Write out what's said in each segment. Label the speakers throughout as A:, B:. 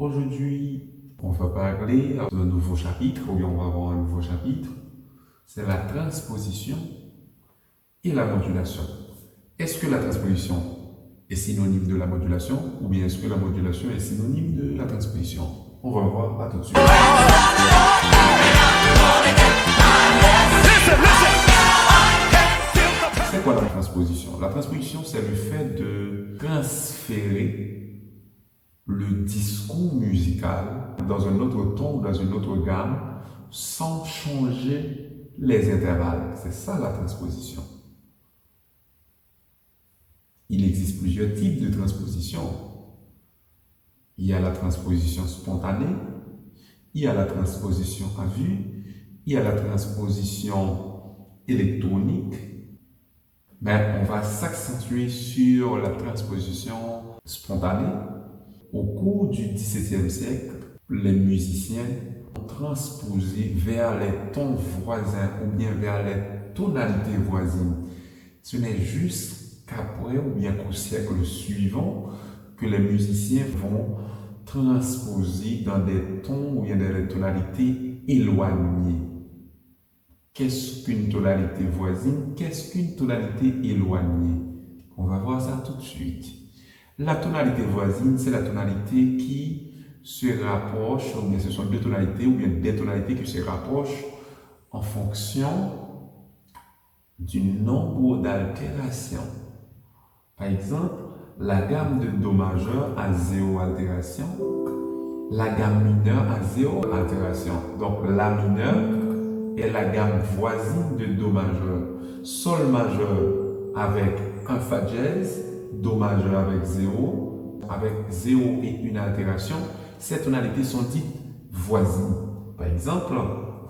A: Aujourd'hui, on va parler d'un nouveau chapitre, ou bien on va avoir un nouveau chapitre. C'est la transposition et la modulation. Est-ce que la transposition est synonyme de la modulation, ou bien est-ce que la modulation est synonyme de la transposition? On va voir, à tout de suite. C'est quoi la transposition? La transposition, c'est le fait de transférer le discours musical dans un autre ton ou dans une autre gamme sans changer les intervalles. C'est ça la transposition. Il existe plusieurs types de transposition. Il y a la transposition spontanée, il y a la transposition à vue, il y a la transposition électronique. Mais on va s'accentuer sur la transposition spontanée. Au cours du XVIIe siècle, les musiciens ont transposé vers les tons voisins ou bien vers les tonalités voisines. Ce n'est juste qu'après ou bien qu'au siècle suivant que les musiciens vont transposer dans des tons ou bien dans des tonalités éloignées. Qu'est-ce qu'une tonalité voisine? Qu'est-ce qu'une tonalité éloignée? On va voir ça tout de suite. La tonalité voisine, c'est la tonalité qui se rapproche, ou bien ce sont deux tonalités, ou bien des tonalités qui se rapprochent en fonction du nombre d'altérations. Par exemple, la gamme de Do majeur a 0 altération, la gamme mineure a 0 altération. Donc La mineur est la gamme voisine de Do majeur. Sol majeur avec un Fa dièse, Do majeur avec 0 et une altération. Ces tonalités sont dites voisines. Par exemple,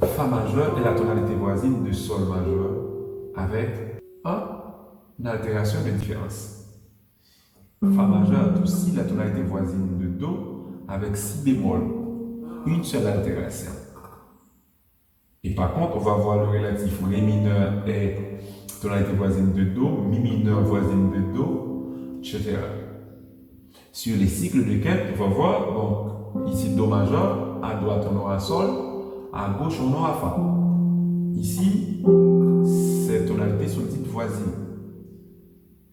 A: Fa majeur est la tonalité voisine de Sol majeur avec une altération de différence. Fa majeur est aussi la tonalité voisine de Do avec Si bémol, une seule altération. Et par contre, on va voir le relatif Ré mineur est tonalité voisine de Do, Mi mineur voisine de Do, etc. Sur les cycles de quinte, on va voir, donc, ici Do majeur, à droite on aura Sol, à gauche on aura Fa. Ici, ces tonalités sont dites voisines.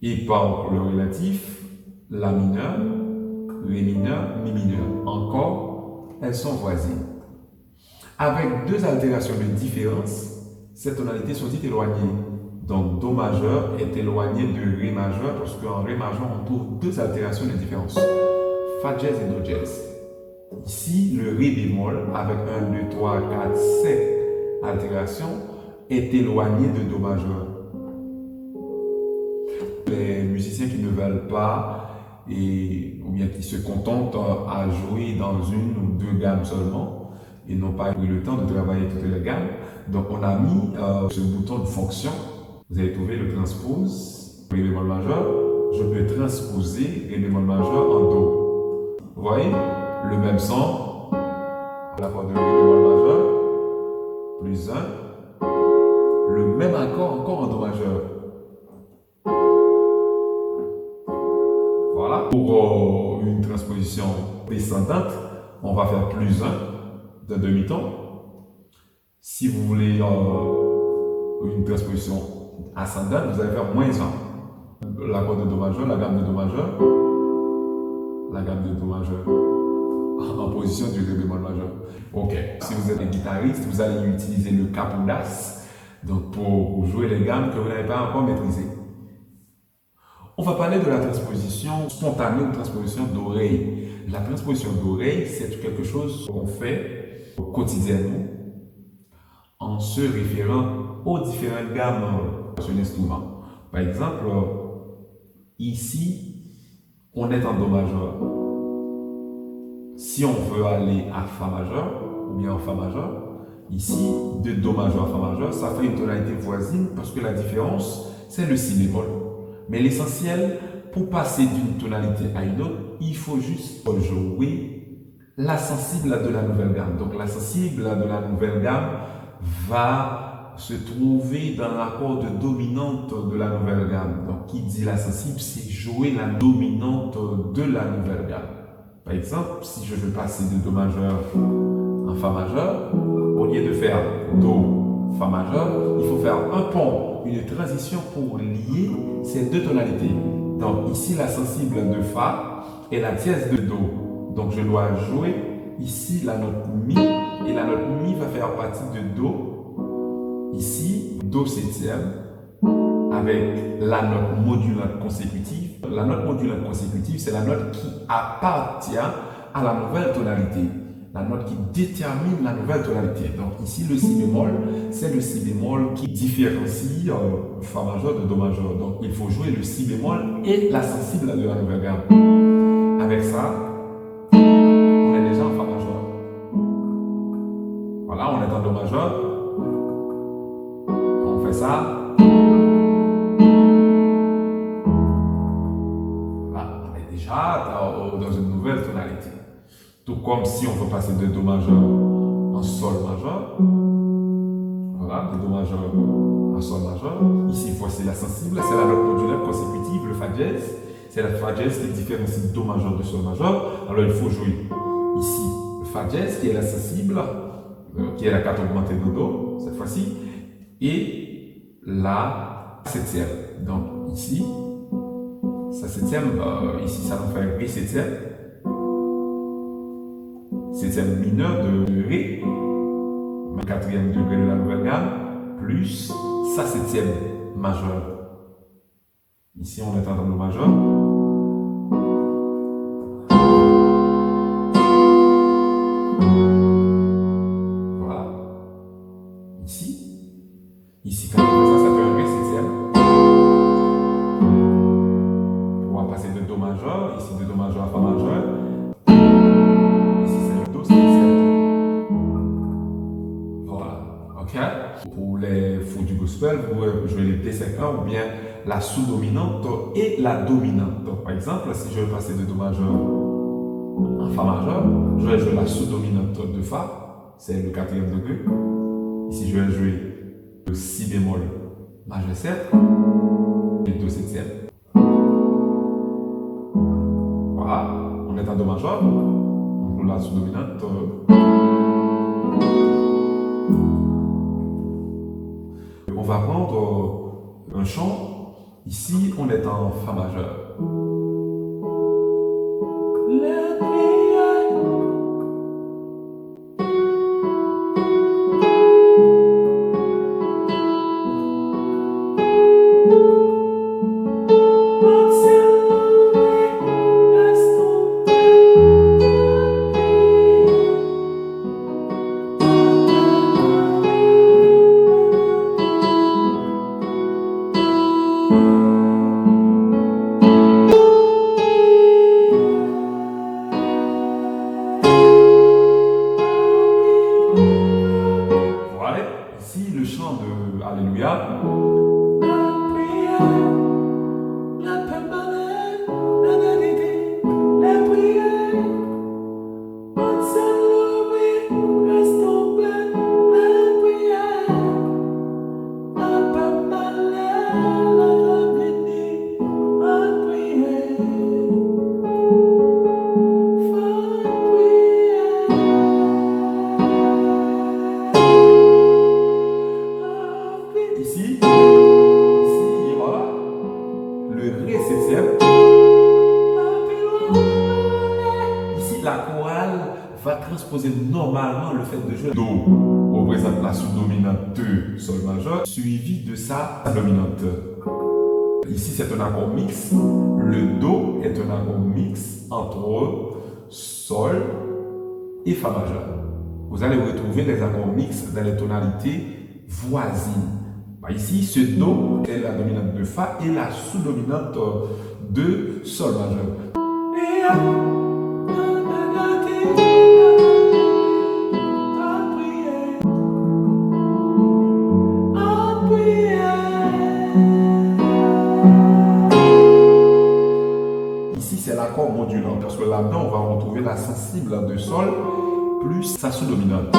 A: Et par le relatif, La mineur, Ré mineur, Mi mineur. Encore, elles sont voisines. Avec deux altérations de différence, ces tonalités sont dites éloignées. Donc Do majeur est éloigné de Ré majeur parce qu'en Ré majeur, on trouve deux altérations de différence. Fa dièse et Do dièse. Ici, le Ré bémol avec 1, 2, 3, 4, 7 altérations est éloigné de Do majeur. Les musiciens qui ne veulent pas ou bien qui se contentent à jouer dans une ou deux gammes seulement et n'ont pas eu le temps de travailler toutes les gammes. Donc on a mis ce bouton de fonction. Vous allez trouver le transpose, Ré bémol majeur. Je peux transposer Ré bémol majeur en Do. Vous voyez, le même son, l'accord de Ré bémol majeur, plus 1, le même accord encore en Do majeur. Voilà. Pour une transposition descendante, on va faire plus 1 d'un demi-ton. Si vous voulez une transposition ascendante, vous allez faire moins 1. L'accord de Do majeur, la gamme de Do majeur, la gamme de Do majeur en position du Ré bémol majeur. Ok. Si vous êtes un guitariste, vous allez utiliser le capoudas donc pour jouer les gammes que vous n'avez pas encore maîtrisées. On va parler de la transposition spontanée ou transposition d'oreille. La transposition d'oreille, c'est quelque chose qu'on fait quotidiennement en se référant aux différentes gammes sur l'instrument. Par exemple, ici, on est en Do majeur. Si on veut aller à Fa majeur, ou bien en Fa majeur, ici, de Do majeur à Fa majeur, ça fait une tonalité voisine parce que la différence, c'est le Si bémol. Mais l'essentiel, pour passer d'une tonalité à une autre, il faut juste jouer la sensible de la nouvelle gamme. Donc la sensible de la nouvelle gamme va se trouver dans l'accord de dominante de la nouvelle gamme. Donc qui dit la sensible, c'est jouer la dominante de la nouvelle gamme. Par exemple, si je veux passer de Do majeur en Fa majeur, au lieu de faire Do, Fa majeur, il faut faire un pont, une transition pour lier ces deux tonalités. Donc ici, la sensible de Fa et la dièse de Do. Donc je dois jouer ici la note Mi, et la note Mi va faire partie de Do. Ici, Do septième, avec la note modulante consécutive. La note modulante consécutive, c'est la note qui appartient à la nouvelle tonalité. La note qui détermine la nouvelle tonalité. Donc ici, le Si bémol, c'est le Si bémol qui différencie Fa majeur de Do majeur. Donc il faut jouer le Si bémol et la sensible de la nouvelle gamme. Avec ça, on est déjà en Fa majeur. Voilà, on est en Do majeur. On fait ça. Dans une nouvelle tonalité. Tout comme si on veut passer de Do majeur en Sol majeur. Voilà, de Do majeur en Sol majeur. Ici, voici la sensible, c'est la note modulaire consécutive, le Fa dièse. C'est la Fa dièse qui différencie Do majeur de Sol majeur. Alors il faut jouer ici le Fa dièse qui est la sensible, qui est la quarte augmentée de Do, cette fois-ci, et la septième. Donc ici, sa septième, ici ça nous fait Ré septième. Septième mineur de Ré, quatrième degré de la nouvelle gamme, plus sa septième majeure. Ici on est en Do majeur. Voilà. Ici quand on fait ça, ça fait un Ré septième. Passer de Do majeur, ici de Do majeur à Fa majeur, ici c'est le Do septième. Voilà, ok? Pour les fous du gospel, vous pouvez jouer les D5 ou bien la sous-dominante et la dominante. Donc, par exemple, si je veux passer de Do majeur en Fa majeur, je vais jouer la sous-dominante de Fa, c'est le quatrième degré. Ici, je vais jouer le Si bémol majeur 7 et Do septième. On est en Do majeur, on joue la sous-dominante. On va prendre un chant. Ici, on est en Fa majeur. Ici, le chant de Alléluia. Ici, voilà, le Ré septième. Ici, la chorale va transposer normalement le fait de jouer Do représente la sous-dominante de Sol majeur, suivi de sa dominante. Ici, c'est un accord mixte. Le Do est un accord mixte entre Sol et Fa majeur. Vous allez retrouver les accords mixtes dans les tonalités voisines. Ici, ce Do est la dominante de Fa et la sous-dominante de Sol majeur. Ici, c'est l'accord modulant, parce que là-dedans, on va retrouver la sensible de Sol plus sa sous-dominante.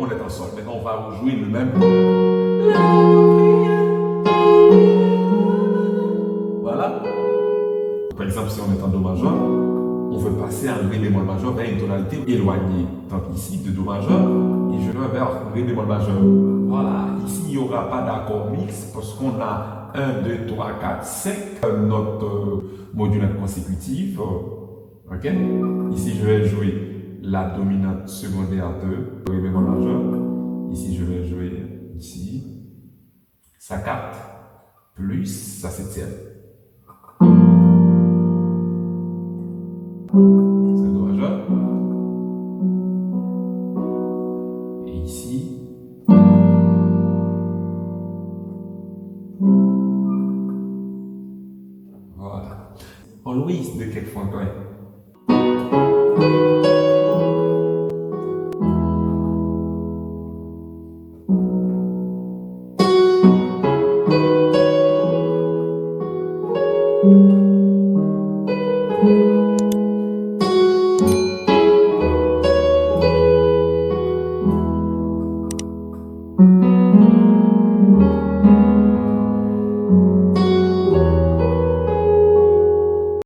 A: On est en Sol. Maintenant, on va rejouer le même. Voilà. Par exemple, si on est en Do majeur, on veut passer un Ré bémol majeur vers une tonalité éloignée. Donc ici, de Do majeur, et je vais vers Ré bémol majeur. Voilà, ici, il n'y aura pas d'accord mixte parce qu'on a 1, 2, 3, 4, 5 notes modulaires consécutives. Ok? Ici, je vais jouer la dominante secondaire de Ré bémol majeur. Ici, je vais jouer ici sa 4 plus sa septième. C'est Do majeur. Et ici, voilà. Always de quelques fois quand même.